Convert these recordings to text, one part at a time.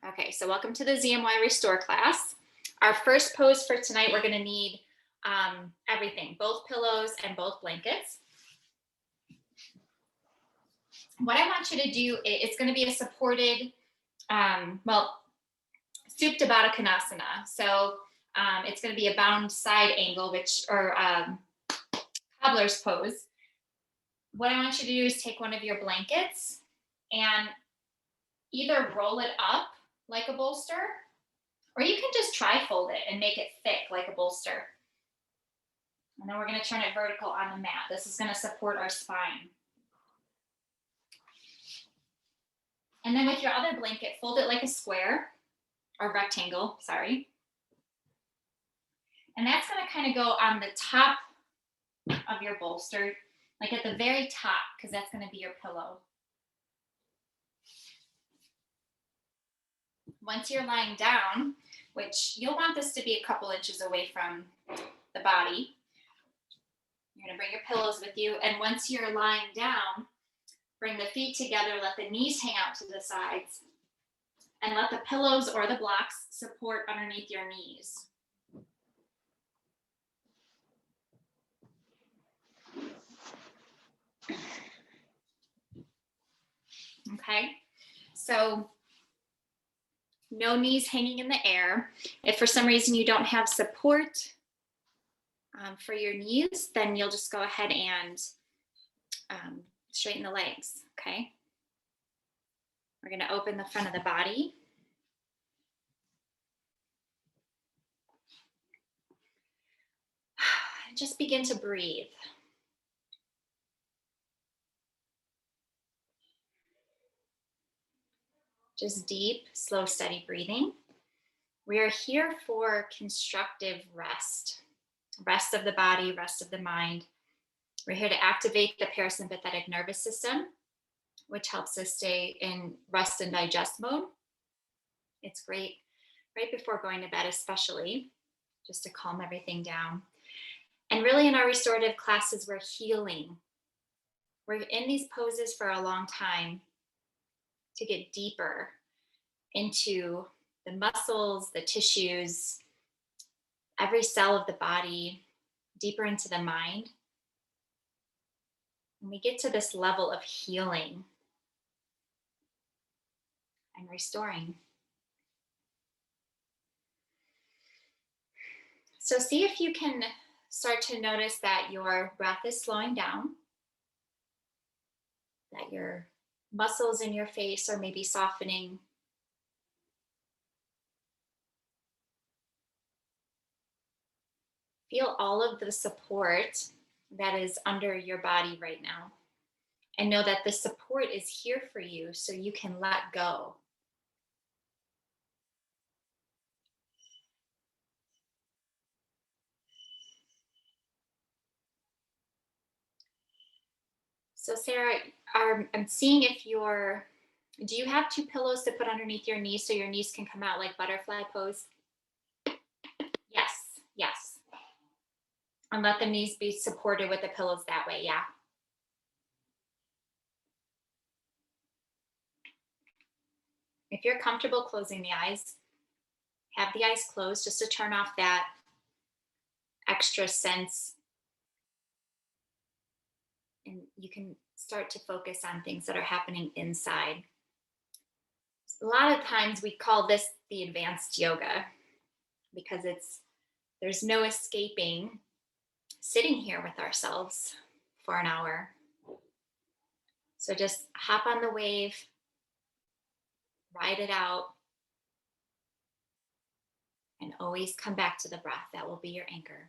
Okay, so welcome to the ZMY Restore class. Our first pose for tonight, we're going to need everything, both pillows and both blankets. What I want you to do, it's going to be a supported, Supta Baddha Konasana. So it's going to be a bound side angle, or cobbler's pose. What I want you to do is take one of your blankets and either roll it up like a bolster, or you can just tri-fold it and make it thick like a bolster. And then we're going to turn it vertical on the mat. This is going to support our spine. And then with your other blanket, fold it like a square or rectangle, sorry. And that's going to kind of go on the top of your bolster, like at the very top, because that's going to be your pillow. Once you're lying down, which you'll want this to be a couple inches away from the body, you're going to bring your pillows with you. And once you're lying down, bring the feet together, let the knees hang out to the sides, and let the pillows or the blocks support underneath your knees. Okay, so no knees hanging in the air. If for some reason you don't have support for your knees, then you'll just go ahead and straighten the legs, okay? We're going to open the front of the body. Just begin to breathe. Just deep, slow, steady breathing. We are here for constructive rest. Rest of the body, rest of the mind. We're here to activate the parasympathetic nervous system, which helps us stay in rest and digest mode. It's great right before going to bed, especially, just to calm everything down. And really in our restorative classes, we're healing. We're in these poses for a long time to get deeper into the muscles, the tissues, every cell of the body, deeper into the mind. When we get to this level of healing and restoring. So see if you can start to notice that your breath is slowing down, that your muscles in your face are maybe softening. Feel all of the support that is under your body right now. And know that the support is here for you so you can let go. So Sarah, I'm seeing if do you have two pillows to put underneath your knees so your knees can come out like butterfly pose? Yes, yes. And let the knees be supported with the pillows that way, yeah. If you're comfortable closing the eyes, have the eyes closed just to turn off that extra sense. And you can start to focus on things that are happening inside. A lot of times we call this the advanced yoga because there's no escaping sitting here with ourselves for an hour. So just hop on the wave, ride it out, and always come back to the breath. That will be your anchor.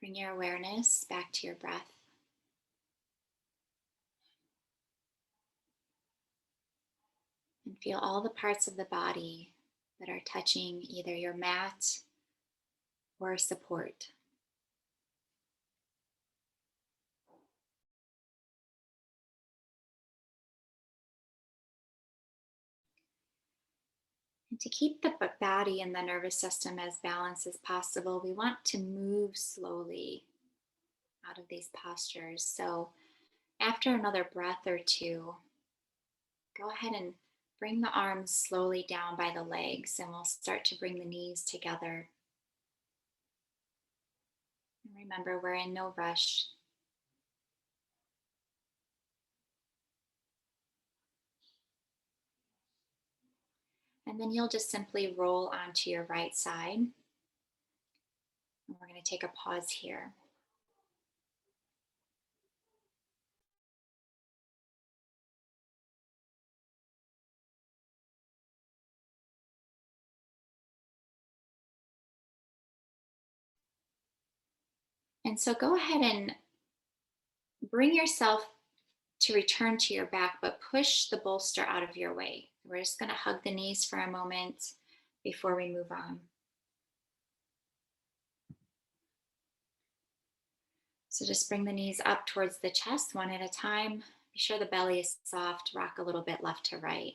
Bring your awareness back to your breath. And feel all the parts of the body that are touching either your mat or support. And to keep the body and the nervous system as balanced as possible, we want to move slowly out of these postures. So after another breath or two, go ahead and bring the arms slowly down by the legs, and we'll start to bring the knees together. And remember, we're in no rush. And then you'll just simply roll onto your right side. And we're going to take a pause here. And so go ahead and bring yourself to return to your back, but push the bolster out of your way. We're just going to hug the knees for a moment before we move on. So just bring the knees up towards the chest one at a time. Be sure the belly is soft. Rock a little bit left to right.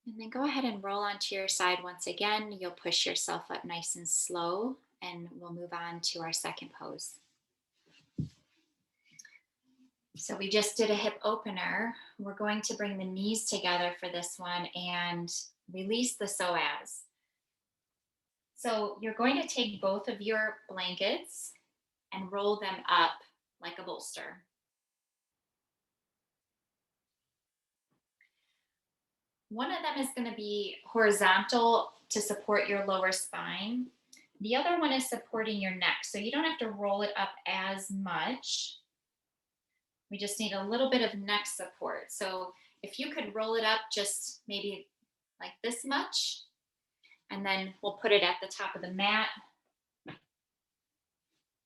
And then go ahead and roll onto your side once again. You'll push yourself up nice and slow, and we'll move on to our second pose. So we just did a hip opener. We're going to bring the knees together for this one and release the psoas. So you're going to take both of your blankets and roll them up like a bolster. One of them is going to be horizontal to support your lower spine. The other one is supporting your neck. So you don't have to roll it up as much. We just need a little bit of neck support. So if you could roll it up just maybe like this much, and then we'll put it at the top of the mat.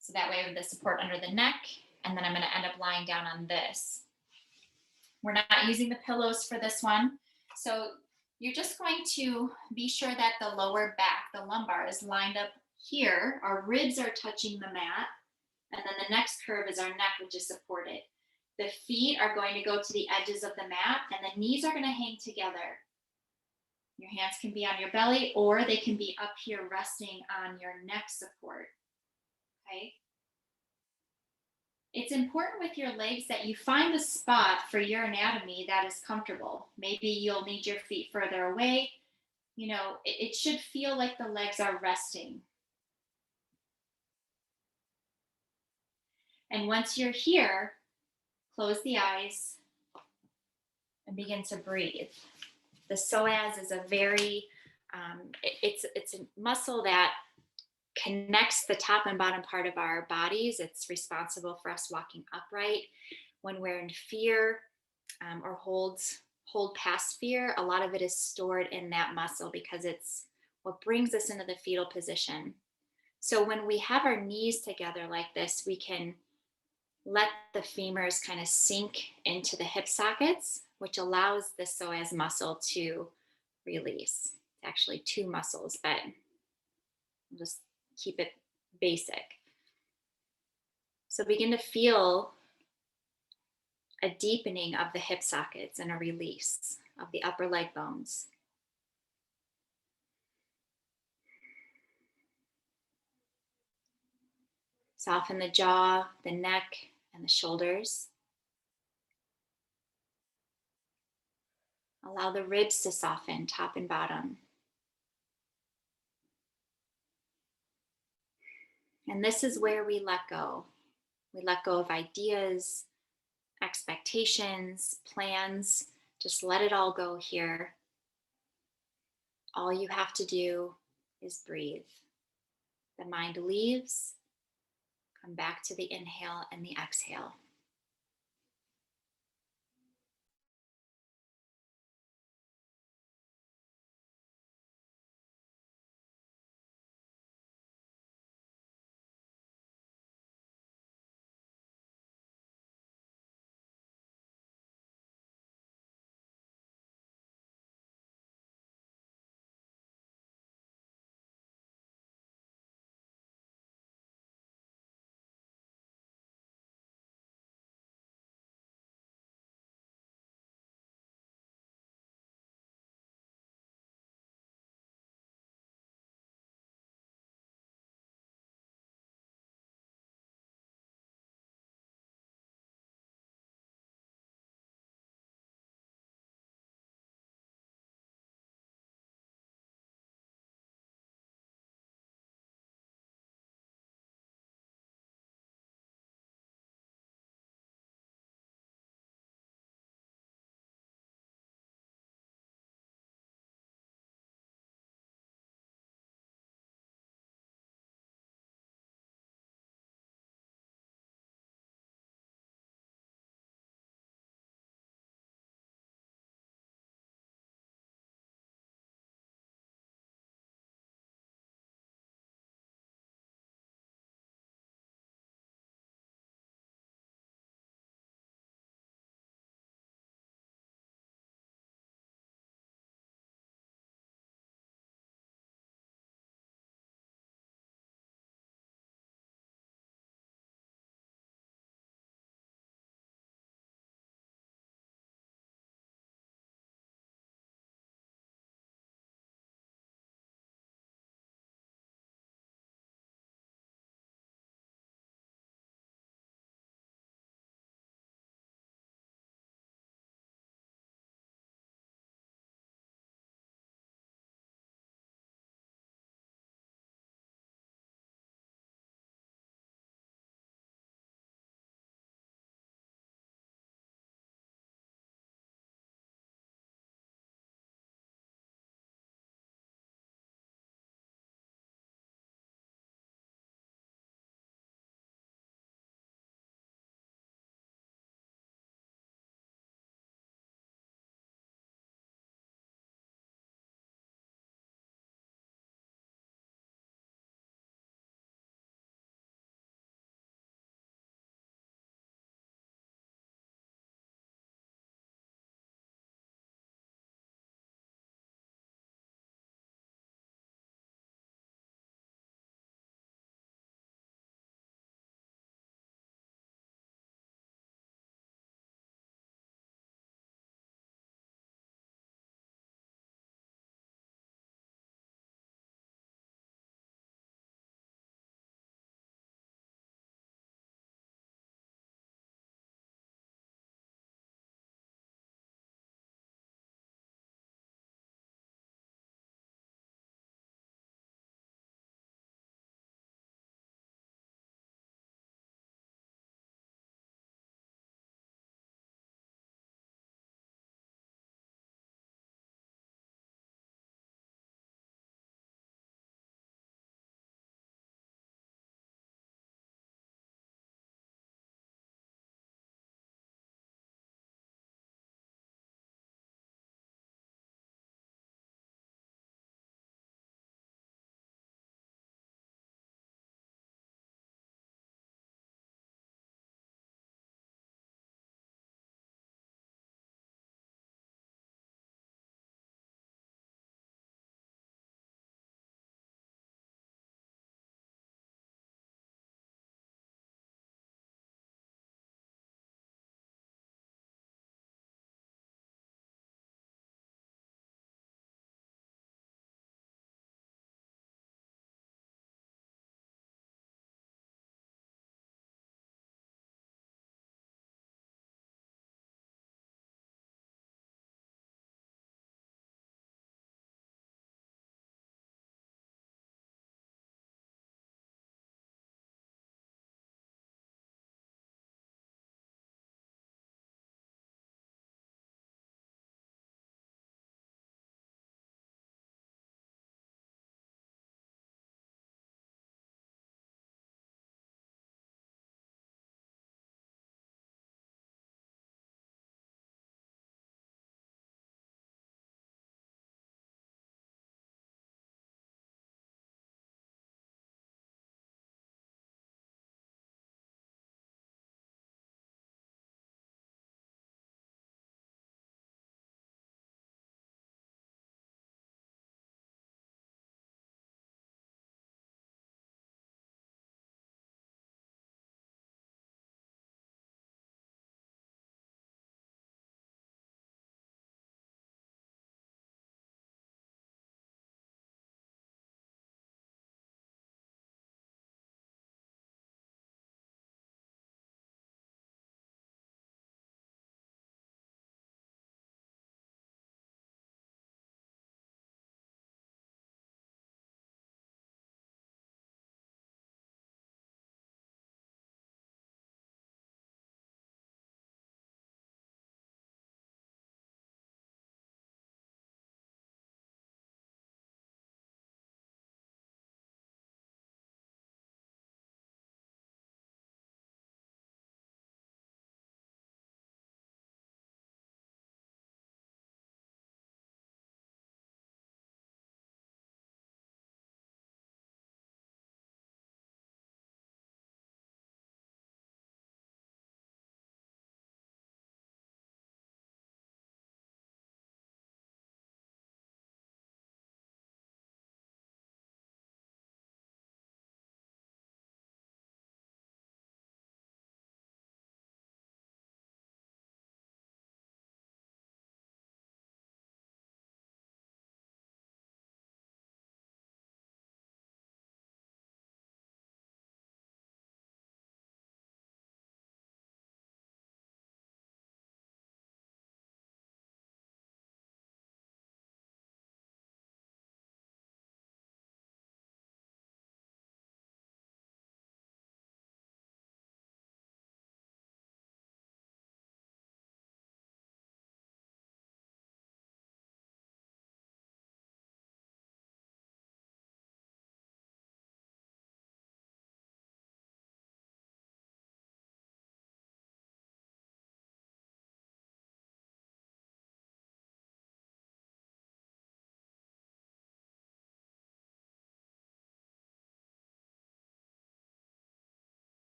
So that way we have the support under the neck, and then I'm going to end up lying down on this. We're not using the pillows for this one. So you're just going to be sure that the lower back, the lumbar, is lined up here. Our ribs are touching the mat, and then the next curve is our neck, which is supported. The feet are going to go to the edges of the mat, and the knees are going to hang together. Your hands can be on your belly, or they can be up here resting on your neck support. Okay. It's important with your legs that you find a spot for your anatomy that is comfortable. Maybe you'll need your feet further away. You know, it should feel like the legs are resting. And once you're here, close the eyes and begin to breathe. The psoas is a very, it's a muscle that connects the top and bottom part of our bodies. It's responsible for us walking upright. When we're in fear or hold past fear, a lot of it is stored in that muscle because it's what brings us into the fetal position. So when we have our knees together like this, we can let the femurs kind of sink into the hip sockets, which allows the psoas muscle to release. It's actually two muscles, but we'll just keep it basic. So begin to feel a deepening of the hip sockets and a release of the upper leg bones. Soften the jaw, the neck, and the shoulders. Allow the ribs to soften, top and bottom. And this is where we let go. We let go of ideas, expectations, plans. Just let it all go here. All you have to do is breathe. The mind leaves. Come back to the inhale and the exhale.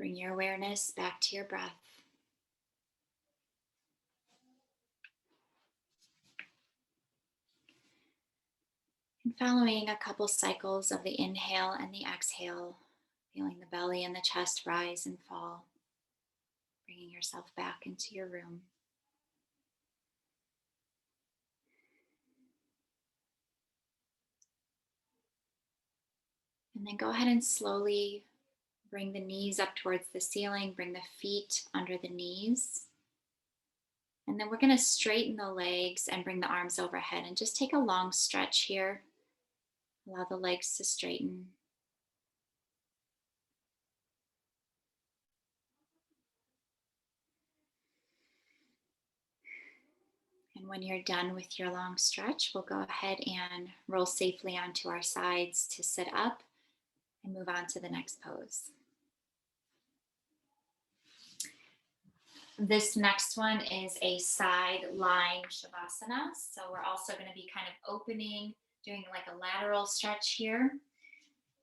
Bring your awareness back to your breath. And following a couple cycles of the inhale and the exhale, feeling the belly and the chest rise and fall, bringing yourself back into your room. And then go ahead and slowly bring the knees up towards the ceiling, bring the feet under the knees. And then we're going to straighten the legs and bring the arms overhead and just take a long stretch here. Allow the legs to straighten. And when you're done with your long stretch, we'll go ahead and roll safely onto our sides to sit up and move on to the next pose. This next one is a side lying Shavasana. So we're also going to be kind of opening, doing like a lateral stretch here.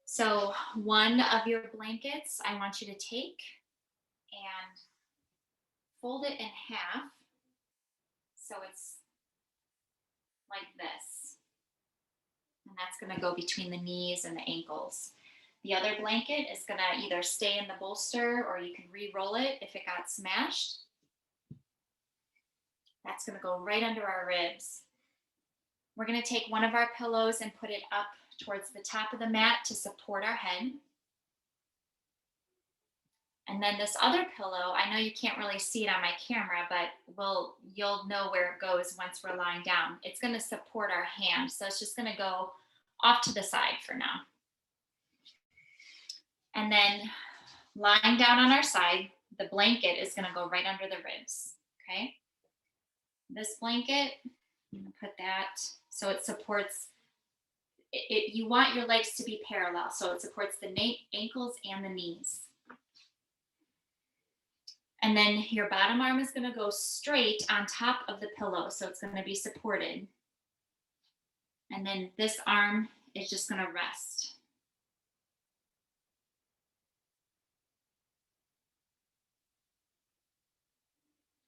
So one of your blankets, I want you to take and fold it in half. So it's like this. And that's going to go between the knees and the ankles. The other blanket is going to either stay in the bolster or you can re-roll it if it got smashed. That's going to go right under our ribs. We're going to take one of our pillows and put it up towards the top of the mat to support our head. And then this other pillow, I know you can't really see it on my camera, but you'll know where it goes once we're lying down. It's going to support our hand. So it's just going to go off to the side for now. And then lying down on our side, the blanket is going to go right under the ribs. Okay. This blanket, I'm going to put that so it supports it. You want your legs to be parallel, so it supports the ankles and the knees. And then your bottom arm is going to go straight on top of the pillow, so it's going to be supported. And then this arm is just going to rest.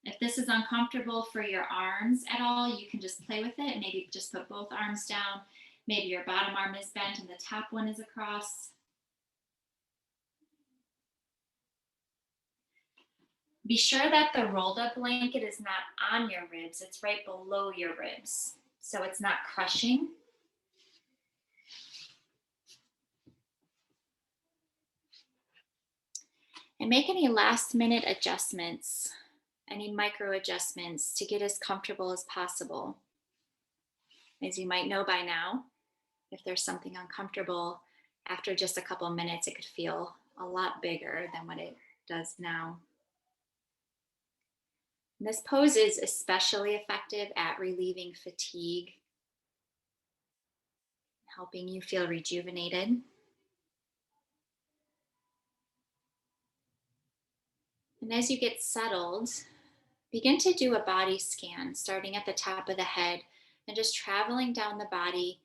If this is uncomfortable for your arms at all, you can just play with it. Maybe just put both arms down. Maybe your bottom arm is bent and the top one is across. Be sure that the rolled up blanket is not on your ribs. It's right below your ribs, so it's not crushing. And make any last minute adjustments, any micro adjustments to get as comfortable as possible. As you might know by now, if there's something uncomfortable, after just a couple of minutes, it could feel a lot bigger than what it does now. And this pose is especially effective at relieving fatigue, helping you feel rejuvenated. And as you get settled, begin to do a body scan, starting at the top of the head and just traveling down the body,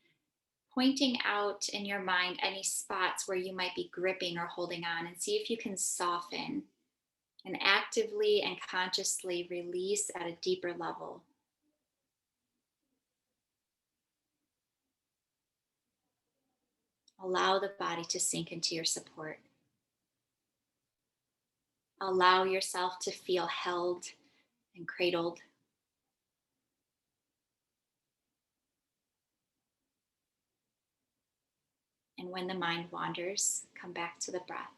pointing out in your mind any spots where you might be gripping or holding on, and see if you can soften and actively and consciously release at a deeper level. Allow the body to sink into your support. Allow yourself to feel held and cradled. And when the mind wanders, come back to the breath.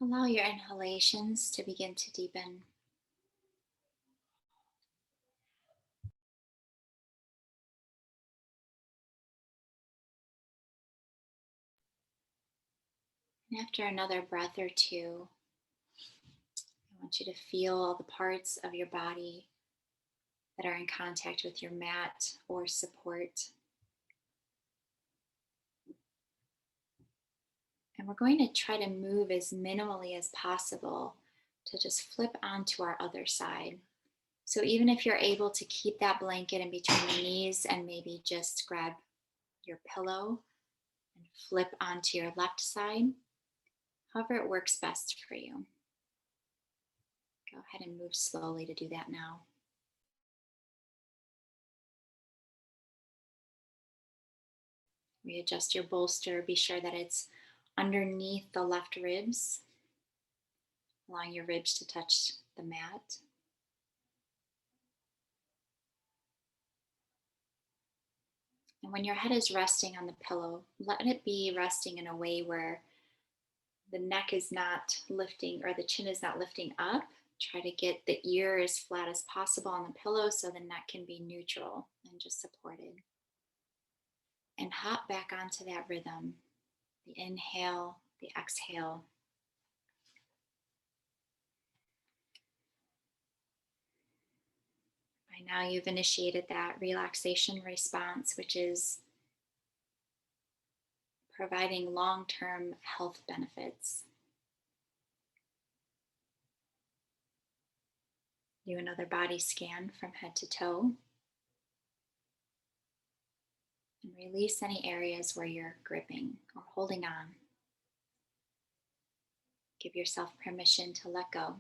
Allow your inhalations to begin to deepen. And after another breath or two, I want you to feel all the parts of your body that are in contact with your mat or support. And we're going to try to move as minimally as possible to just flip onto our other side. So even if you're able to keep that blanket in between the knees and maybe just grab your pillow and flip onto your left side, however it works best for you. Go ahead and move slowly to do that now. Readjust your bolster. Be sure that it's underneath the left ribs, allowing your ribs to touch the mat. And when your head is resting on the pillow, let it be resting in a way where the neck is not lifting or the chin is not lifting up. Try to get the ear as flat as possible on the pillow so the neck can be neutral and just supported. And hop back onto that rhythm. The inhale, the exhale. By now, you've initiated that relaxation response, which is providing long term health benefits. Do another body scan from head to toe. And release any areas where you're gripping or holding on. Give yourself permission to let go.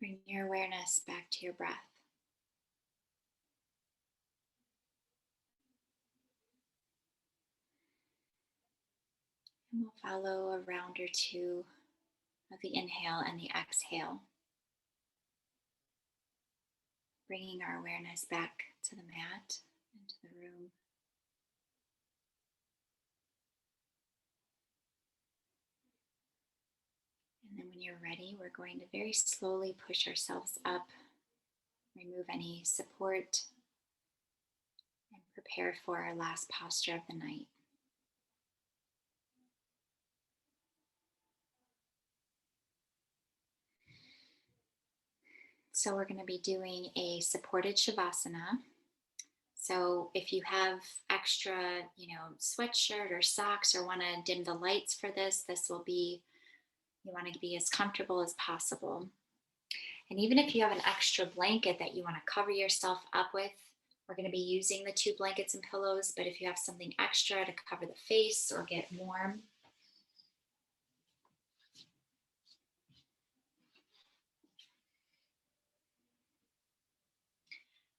Bring your awareness back to your breath. And we'll follow a round or two of the inhale and the exhale, bringing our awareness back to the mat and to the room. And then when you're ready, we're going to very slowly push ourselves up, remove any support, and prepare for our last posture of the night. So we're going to be doing a supported Shavasana. So if you have extra, sweatshirt or socks or want to dim the lights for this will be, you want to be as comfortable as possible. And even if you have an extra blanket that you want to cover yourself up with, we're going to be using the 2 blankets and pillows, but if you have something extra to cover the face or get warm,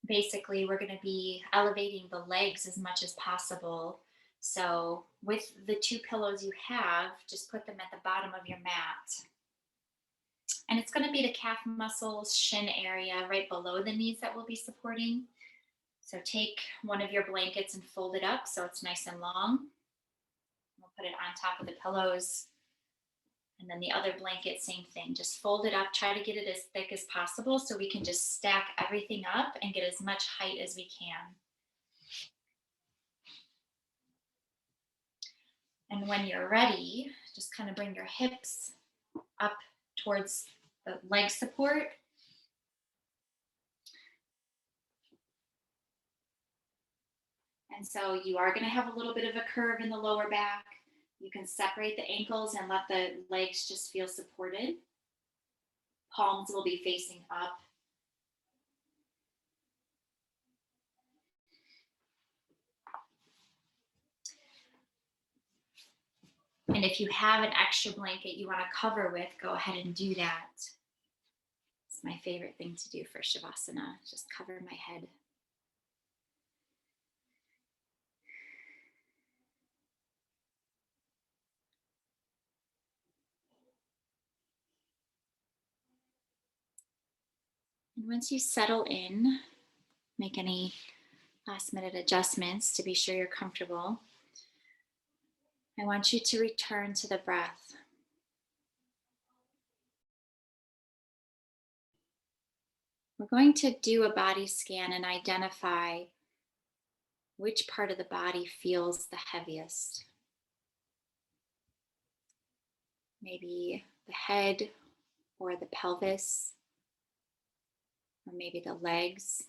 basically we're going to be elevating the legs as much as possible. So with the 2 pillows you have, just put them at the bottom of your mat. And it's going to be the calf muscles, shin area right below the knees that we'll be supporting. So take one of your blankets and fold it up so it's nice and long. We'll put it on top of the pillows. And then the other blanket, same thing. Just fold it up, try to get it as thick as possible so we can just stack everything up and get as much height as we can. And when you're ready, just kind of bring your hips up towards the leg support. And so you are going to have a little bit of a curve in the lower back. You can separate the ankles and let the legs just feel supported. Palms will be facing up. And if you have an extra blanket you want to cover with, go ahead and do that. It's my favorite thing to do for Shavasana, just cover my head. And once you settle in, make any last minute adjustments to be sure you're comfortable. I want you to return to the breath. We're going to do a body scan and identify which part of the body feels the heaviest. Maybe the head or the pelvis, or maybe the legs.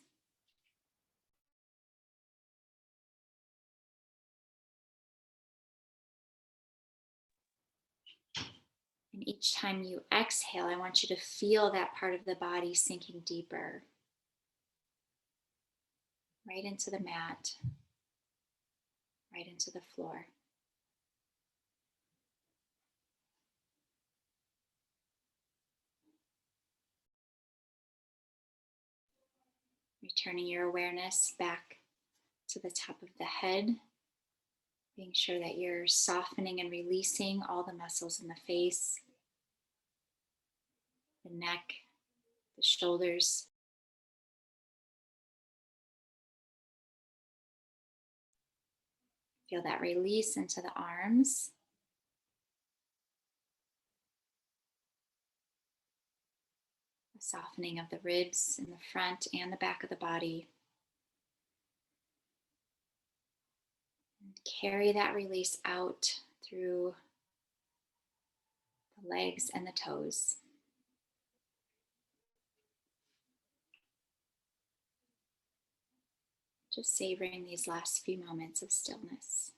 And each time you exhale, I want you to feel that part of the body sinking deeper, right into the mat, right into the floor. Returning your awareness back to the top of the head, being sure that you're softening and releasing all the muscles in the face, the neck, the shoulders. Feel that release into the arms. The softening of the ribs in the front and the back of the body. And carry that release out through the legs and the toes. Just savoring these last few moments of stillness.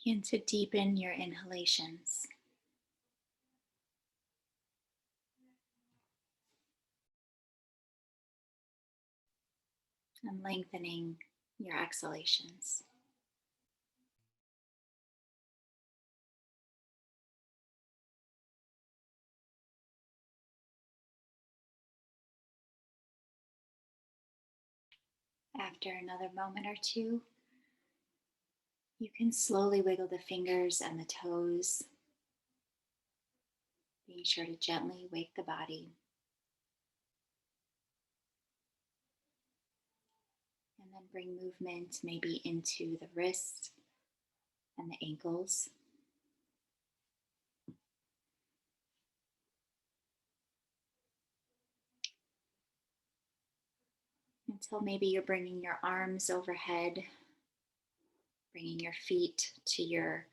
Begin to deepen your inhalations. And lengthening your exhalations. After another moment or two, you can slowly wiggle the fingers and the toes, being sure to gently wake the body. And then bring movement maybe into the wrists and the ankles. Until maybe you're bringing your arms overhead, bringing your feet to your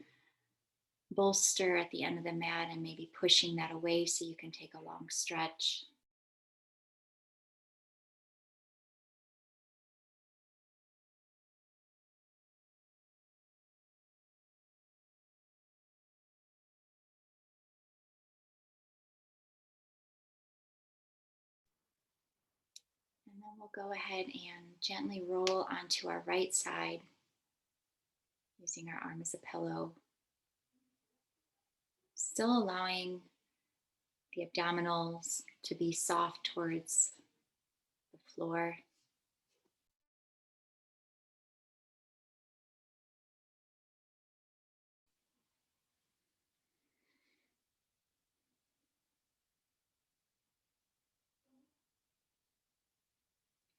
bolster at the end of the mat and maybe pushing that away so you can take a long stretch. And then we'll go ahead and gently roll onto our right side, using our arm as a pillow. Still allowing the abdominals to be soft towards the floor.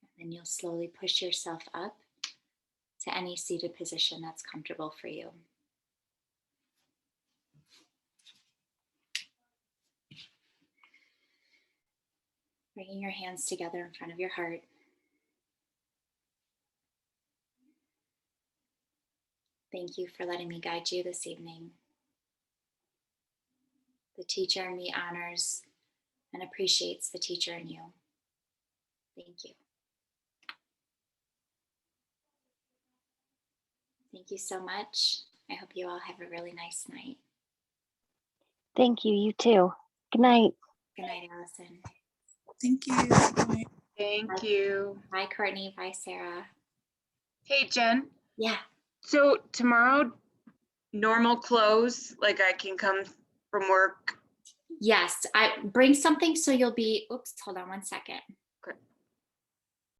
And then you'll slowly push yourself up to any seated position that's comfortable for you. Bringing your hands together in front of your heart. Thank you for letting me guide you this evening. The teacher in me honors and appreciates the teacher in you. Thank you. Thank you so much. I hope you all have a really nice night. Thank you. You too. Good night. Good night, Allison. Thank you. Thank you. Bye, Courtney. Bye, Sarah. Hey, Jen. Yeah. So tomorrow, normal clothes, like I can come from work. Yes, I bring something so you'll be, oops, hold on one second.